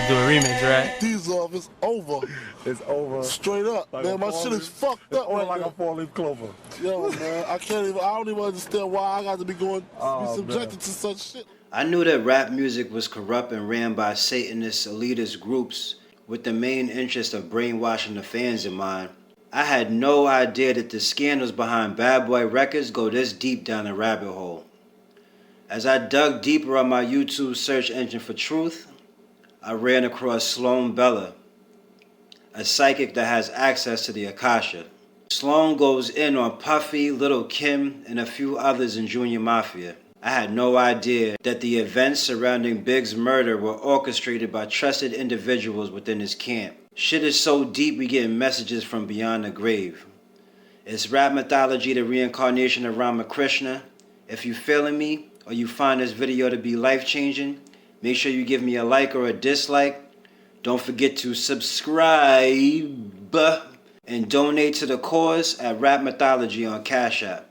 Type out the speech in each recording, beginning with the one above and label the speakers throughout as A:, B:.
A: do a remix, right?
B: These off, it's over.
C: It's over.
B: Straight up,
C: Like
B: man. My shit is fucked up right
C: like
B: now.
C: a four-leaf clover.
B: Yo, man, I don't even understand why I got to be be subjected
C: man.
B: to such shit.
D: I knew that rap music was corrupt and ran by Satanist elitist groups with the main interest of brainwashing the fans in mind. I had no idea that the scandals behind Bad Boy Records go this deep down the rabbit hole. As I dug deeper on my YouTube search engine for truth, I ran across Sloan Bella, a psychic that has access to the Akasha. Sloan goes in on Puffy, Lil Kim, and a few others in Junior Mafia. I had no idea that the events surrounding Big's murder were orchestrated by trusted individuals within his camp. Shit is so deep we getting messages from beyond the grave. Is rap mythology the reincarnation of Ramakrishna? If you feeling me, or you find this video to be life-changing, make sure you give me a like or a dislike. Don't forget to subscribe and donate to the cause at Rap Mythology on Cash App.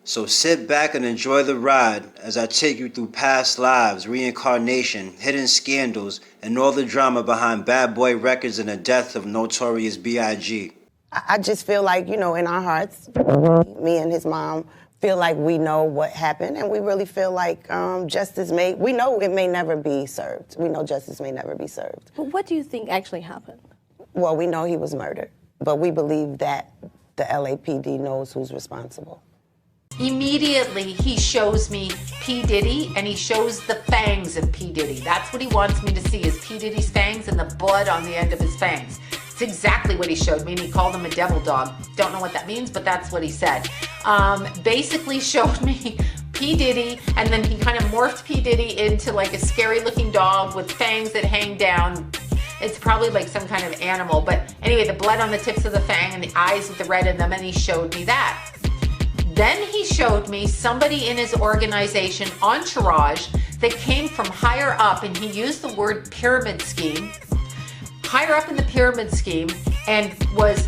D: So sit back and enjoy the ride as I take you through past lives, reincarnation, hidden scandals, and all the drama behind Bad Boy Records and the death of Notorious BIG.
E: I just feel like, you know, in our hearts, me and his mom feel like we know what happened, and we really feel like justice we know it may never be served. We know justice may never be served.
F: But what do you think actually happened?
E: Well, we know he was murdered, but we believe that the LAPD knows who's responsible.
G: Immediately, he shows me P. Diddy, and he shows the fangs of P. Diddy. That's what he wants me to see, is P. Diddy's fangs and the blood on the end of his fangs. It's exactly what he showed me, and he called him a devil dog. Don't know what that means, but that's what he said. Basically showed me P. Diddy, and then he kind of morphed P. Diddy into like a scary looking dog with fangs that hang down. It's probably like some kind of animal, but anyway, the blood on the tips of the fang and the eyes with the red in them, and he showed me that. Then he showed me somebody in his organization, Entourage, that came from higher up, and he used the word pyramid scheme, higher up in the pyramid scheme, and was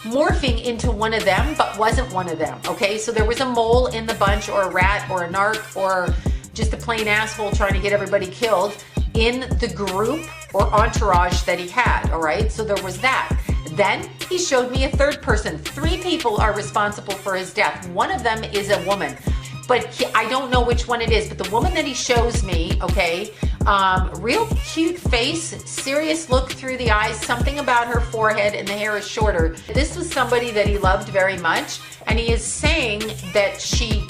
G: morphing into one of them, but wasn't one of them, okay? So there was a mole in the bunch, or a rat, or a narc, or just a plain asshole trying to get everybody killed in the group or entourage that he had, all right? So there was that. Then he showed me a third person. 3 people are responsible for his death. One of them is a woman, but I don't know which one it is, but the woman that he shows me, okay, real cute face, serious look through the eyes, something about her forehead, and the hair is shorter. This was somebody that he loved very much, and he is saying that she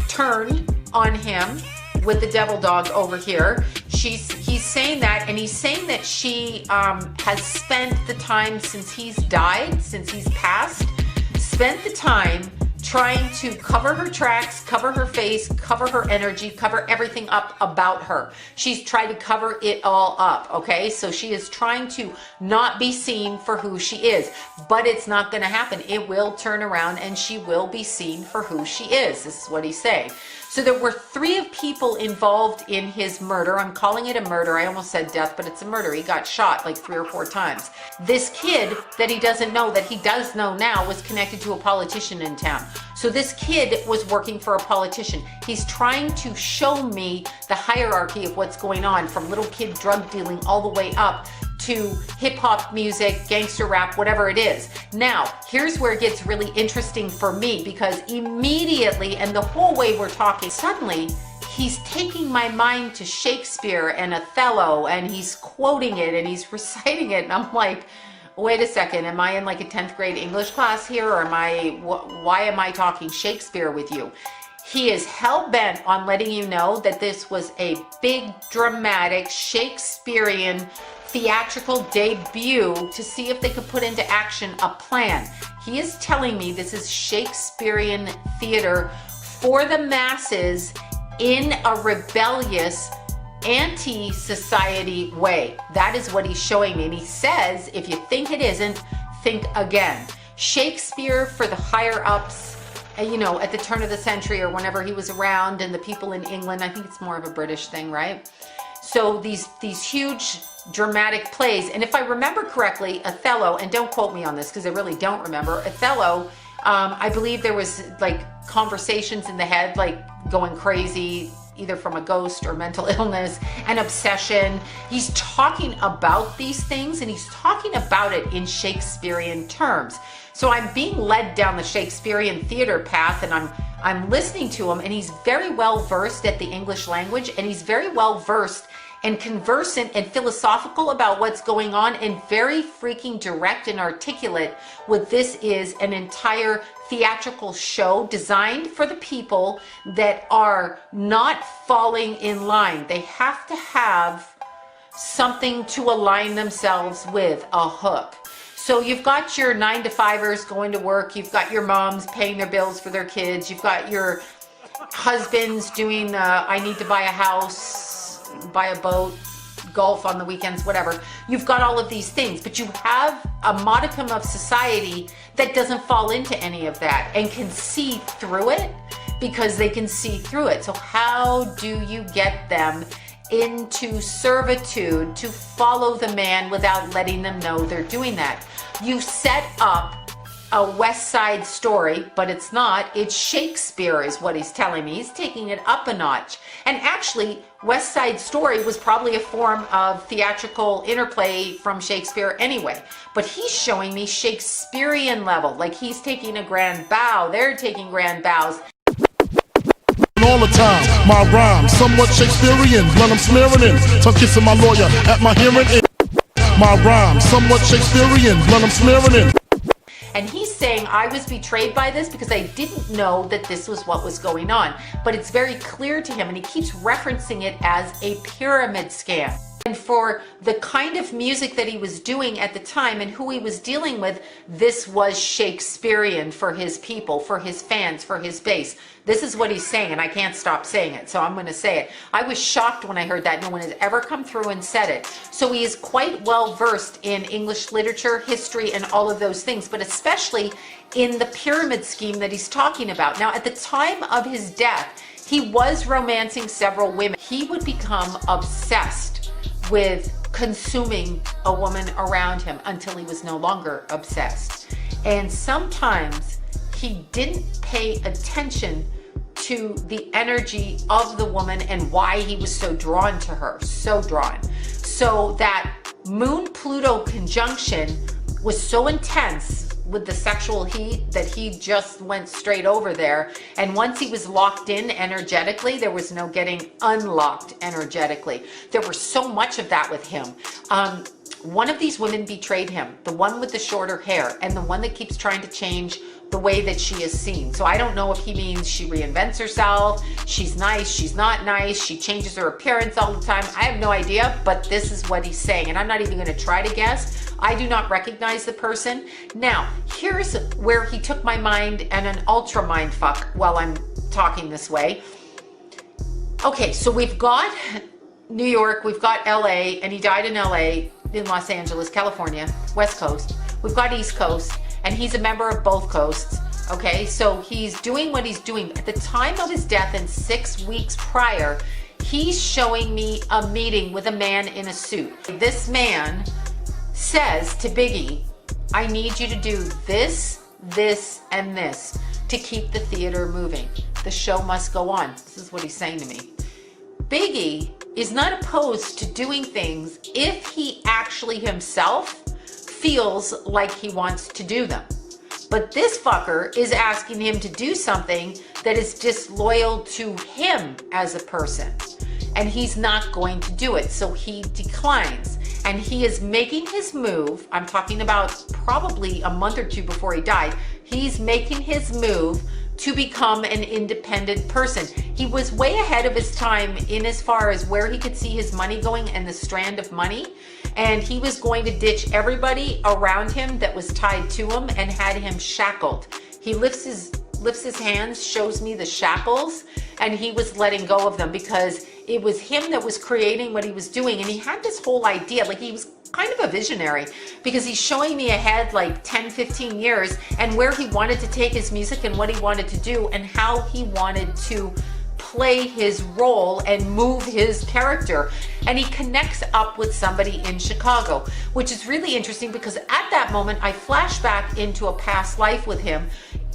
G: turned on him with the devil dog over here. He's saying that, and he's saying that she has spent the time since he's died, since he's passed, spent the time trying to cover her tracks, cover her face, cover her energy, cover everything up about her. She's tried to cover it all up, okay? So she is trying to not be seen for who she is, but it's not gonna happen. It will turn around and she will be seen for who she is. This is what he's saying. So there were 3 people involved in his murder. I'm calling it a murder. I almost said death, but it's a murder. He got shot like 3 or 4 times. This kid that he doesn't know, that he does know now, was connected to a politician in town. So this kid was working for a politician. He's trying to show me the hierarchy of what's going on, from little kid drug dealing all the way up to hip-hop music, gangster rap, whatever it is. Now, here's where it gets really interesting for me, because immediately, and the whole way we're talking, suddenly he's taking my mind to Shakespeare and Othello, and he's quoting it and he's reciting it, and I'm like, wait a second, am I in like a 10th grade English class here, or why am I talking Shakespeare with you? He is hell-bent on letting you know that this was a big, dramatic, Shakespearean theatrical debut to see if they could put into action a plan. He is telling me this is Shakespearean theater for the masses in a rebellious, anti-society way. That is what he's showing me. And he says, if you think it isn't, think again. Shakespeare for the higher ups, you know, at the turn of the century or whenever he was around, and the people in England. I think it's more of a British thing, right? So these huge dramatic plays, and if I remember correctly, Othello, and don't quote me on this because I really don't remember, Othello, I believe there was like conversations in the head, like going crazy, either from a ghost or mental illness and obsession. He's talking about these things, and he's talking about it in Shakespearean terms. So I'm being led down the Shakespearean theater path, and I'm listening to him, and he's very well versed at the English language, and he's very well versed and conversant and philosophical about what's going on, and very freaking direct and articulate with this is an entire theatrical show designed for the people that are not falling in line. They have to have something to align themselves with, a hook. So you've got your 9-to-5ers going to work, you've got your moms paying their bills for their kids, you've got your husbands doing I need to buy a house, buy a boat, golf on the weekends, whatever. You've got all of these things, but you have a modicum of society that doesn't fall into any of that and can see through it, because they can see through it. So how do you get them into servitude to follow the man without letting them know they're doing that? You set up a West Side Story, but it's not. It's Shakespeare is what he's telling me. He's taking it up a notch. And actually, West Side Story was probably a form of theatrical interplay from Shakespeare anyway. But he's showing me Shakespearean level, like he's taking a grand bow. They're taking grand bows.
B: All the time, my rhyme somewhat Shakespearean. When I'm smearing in, tongue kissing my lawyer at my hearing in. My rhyme somewhat Shakespearean. When I'm smearing in.
G: And he's saying, I was betrayed by this because I didn't know that this was what was going on. But it's very clear to him, and he keeps referencing it as a pyramid scam. And for the kind of music that he was doing at the time and who he was dealing with, this was Shakespearean for his people, for his fans, for his base. This is what he's saying, and I can't stop saying it, so I'm going to say it. I was shocked when I heard that. No one has ever come through and said it. So he is quite well versed in English literature, history, and all of those things, but especially in the pyramid scheme that he's talking about. Now, at the time of his death, he was romancing several women. He would become obsessed with consuming a woman around him until he was no longer obsessed. And sometimes he didn't pay attention to the energy of the woman and why he was so drawn to her, so drawn. So that Moon-Pluto conjunction was so intense with the sexual heat that he just went straight over there. And once he was locked in energetically, there was no getting unlocked energetically. There was so much of that with him. One of these women betrayed him, the one with the shorter hair, and the one that keeps trying to change the way that she is seen. So I don't know if he means she reinvents herself, she's nice, she's not nice, she changes her appearance all the time. I have no idea, but this is what he's saying, and I'm not even going to try to guess. I do not recognize the person. Now, here's where he took my mind and an ultra mind fuck while I'm talking this way. Okay, so we've got New York, we've got LA, and he died in LA, in Los Angeles, California, West Coast. We've got East Coast, and he's a member of both coasts. Okay, so he's doing what he's doing. At the time of his death and 6 weeks prior, he's showing me a meeting with a man in a suit. This man says to Biggie, I need you to do this, this, and this to keep the theater moving. The show must go on. This is what he's saying to me. Biggie is not opposed to doing things if he actually himself feels like he wants to do them. But this fucker is asking him to do something that is disloyal to him as a person. And he's not going to do it, so he declines. And he is making his move. I'm talking about probably a month or two before he died. He's making his move to become an independent person. He was way ahead of his time in as far as where he could see his money going and the strand of money. And he was going to ditch everybody around him that was tied to him and had him shackled. He lifts his hands, shows me the shackles, and he was letting go of them because it was him that was creating what he was doing. And he had this whole idea, like he was kind of a visionary, because he's showing me ahead like 10, 15 years and where he wanted to take his music and what he wanted to do and how he wanted to play his role and move his character. And he connects up with somebody in Chicago, which is really interesting because at that moment I flash back into a past life with him.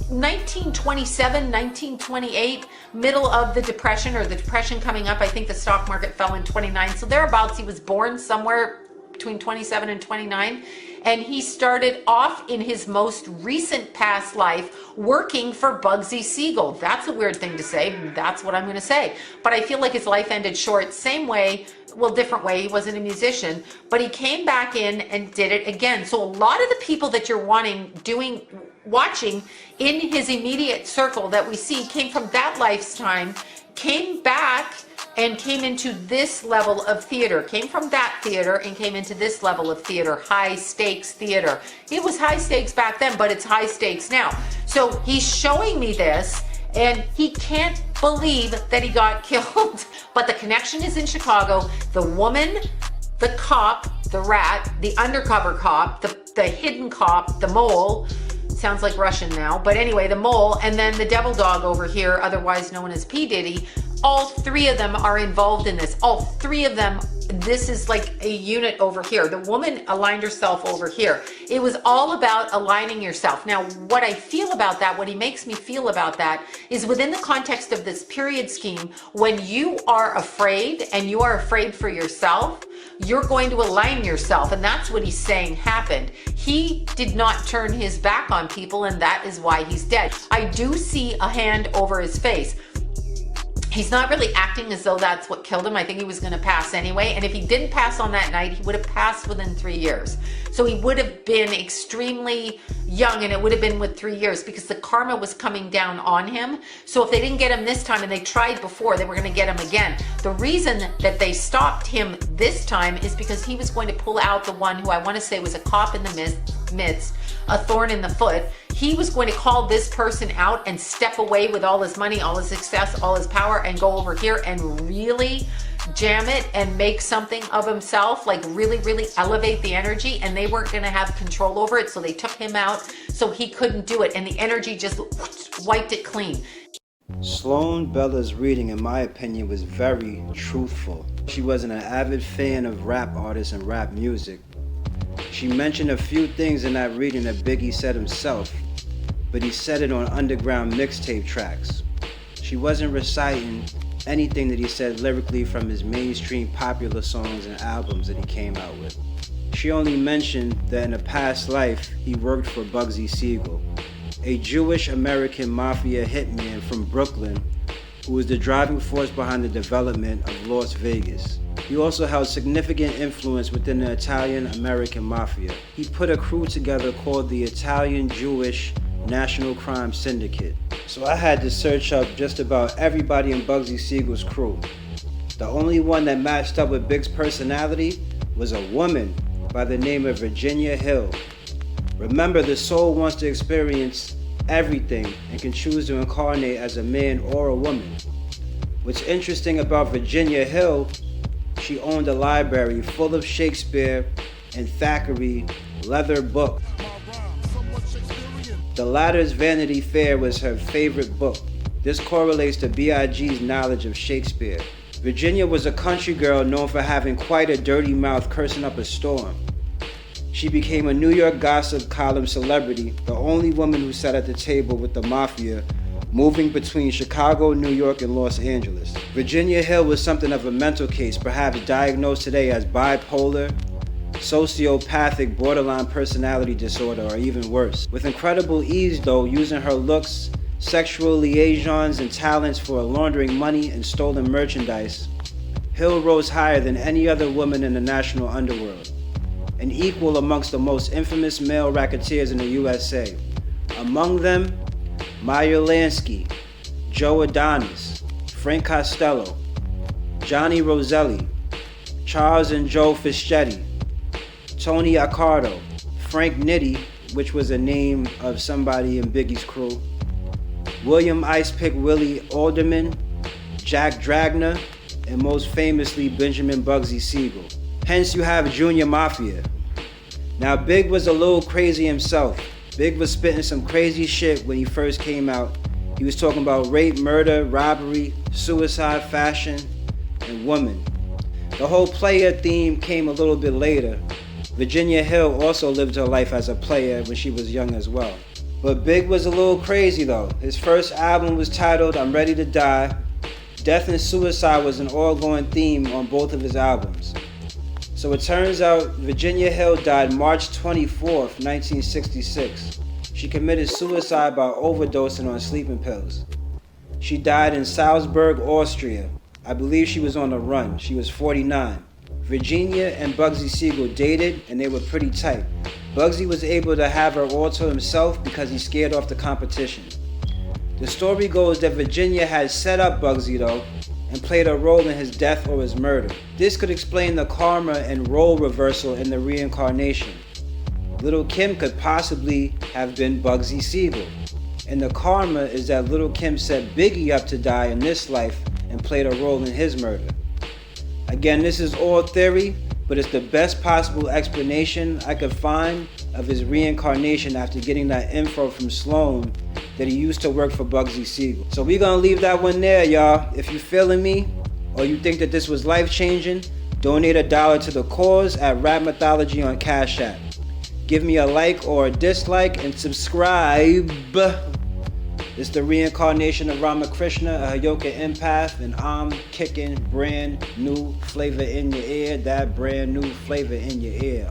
G: 1927, 1928, middle of the Depression, or the Depression coming up. I think the stock market fell in 29. So thereabouts, he was born somewhere between 27 and 29. And he started off in his most recent past life working for Bugsy Siegal. That's a weird thing to say. That's what I'm going to say. But I feel like his life ended short. Same way, well, different way. He wasn't a musician, but he came back in and did it again. So a lot of the people that you're watching in his immediate circle that we see came from that lifetime, came back and came into this level of theater, came from that theater and came into this level of theater, high stakes theater. It was high stakes back then, but it's high stakes now. So he's showing me this and he can't believe that he got killed. But the connection is in Chicago. The woman, the cop, the rat, the undercover cop, the hidden cop, the mole, sounds like Russian now, but anyway, the mole, and then the devil dog over here, otherwise known as P. Diddy. All three of them are involved in this. All three of them, this is like a unit over here. The woman aligned herself over here. It was all about aligning yourself. Now, what I feel about that, what he makes me feel about that, is within the context of this period scheme, when you are afraid and you are afraid for yourself, you're going to align yourself. And that's what he's saying happened. He did not turn his back on people, and that is why he's dead. I do see a hand over his face. He's not really acting as though that's what killed him. I think he was going to pass anyway. And if he didn't pass on that night, he would have passed within 3 years. So he would have been extremely young, and it would have been with 3 years because the karma was coming down on him. So if they didn't get him this time, and they tried before, they were going to get him again. The reason that they stopped him this time is because he was going to pull out the one who I want to say was a cop in the midst, a thorn in the foot. He was going to call this person out and step away with all his money, all his success, all his power, and go over here and really jam it and make something of himself, like really, really elevate the energy. And they weren't going to have control over it, so they took him out so he couldn't do it. And the energy just wiped it clean.
D: Sloan Bella's reading, in my opinion, was very truthful. She wasn't an avid fan of rap artists and rap music. She mentioned a few things in that reading that Biggie said himself, but he said it on underground mixtape tracks. She wasn't reciting anything that he said lyrically from his mainstream popular songs and albums that he came out with. She only mentioned that in a past life he worked for Bugsy Siegal, a Jewish American mafia hitman from Brooklyn who was the driving force behind the development of Las Vegas. He also held significant influence within the Italian American mafia. He put a crew together called the Italian Jewish National Crime Syndicate. So I had to search up just about everybody in Bugsy Siegal's crew. The only one that matched up with Big's personality was a woman by the name of Virginia Hill. Remember, the soul wants to experience everything and can choose to incarnate as a man or a woman. What's interesting about Virginia Hill, she owned a library full of Shakespeare and Thackeray leather books. The latter's Vanity Fair was her favorite book. This correlates to B.I.G.'s knowledge of Shakespeare. Virginia was a country girl known for having quite a dirty mouth, cursing up a storm. She became a New York gossip column celebrity, the only woman who sat at the table with the mafia, moving between Chicago, New York, and Los Angeles. Virginia Hill was something of a mental case, perhaps diagnosed today as bipolar, sociopathic, borderline personality disorder, or even worse. With incredible ease though, using her looks, sexual liaisons, and talents for laundering money and stolen merchandise, Hill rose higher than any other woman in the national underworld, an equal amongst the most infamous male racketeers in the USA. Among them, Meyer Lansky, Joe Adonis, Frank Costello, Johnny Roselli, Charles and Joe Fischetti, Tony Accardo, Frank Nitti, which was a name of somebody in Biggie's crew, William Icepick Willie Alderman, Jack Dragner, and most famously Benjamin Bugsy Siegal. Hence you have Junior Mafia. Now Big was a little crazy himself. Big was spitting some crazy shit when he first came out, He was talking about rape, murder, robbery, suicide, fashion, and woman. The whole player theme came a little bit later. Virginia Hill also lived her life as a player when she was young as well. But Big was a little crazy though. His first album was titled I'm Ready to Die. Death and suicide was an ongoing theme on both of his albums. So it turns out Virginia Hill died March 24th, 1966. She committed suicide by overdosing on sleeping pills. She died in Salzburg, Austria. I believe she was on the run. She was 49. Virginia and Bugsy Siegal dated and they were pretty tight. Bugsy was able to have her all to himself because he scared off the competition. The story goes that Virginia had set up Bugsy though and played a role in his death or his murder. This could explain the karma and role reversal in the reincarnation. Lil Kim could possibly have been Bugsy Siegal. And the karma is that Lil Kim set Biggie up to die in this life and played a role in his murder. Again, this is all theory, but it's the best possible explanation I could find of his reincarnation after getting that info from Sloan that he used to work for Bugsy Siegal. So we're gonna leave that one there, y'all. If you feeling me, or you think that this was life-changing, donate $1 to the cause at Rap Mythology on Cash App. Give me a like or a dislike and subscribe. It's the reincarnation of Ramakrishna, a Hayoka empath, and I'm kicking brand new flavor in your ear, that brand new flavor in your ear.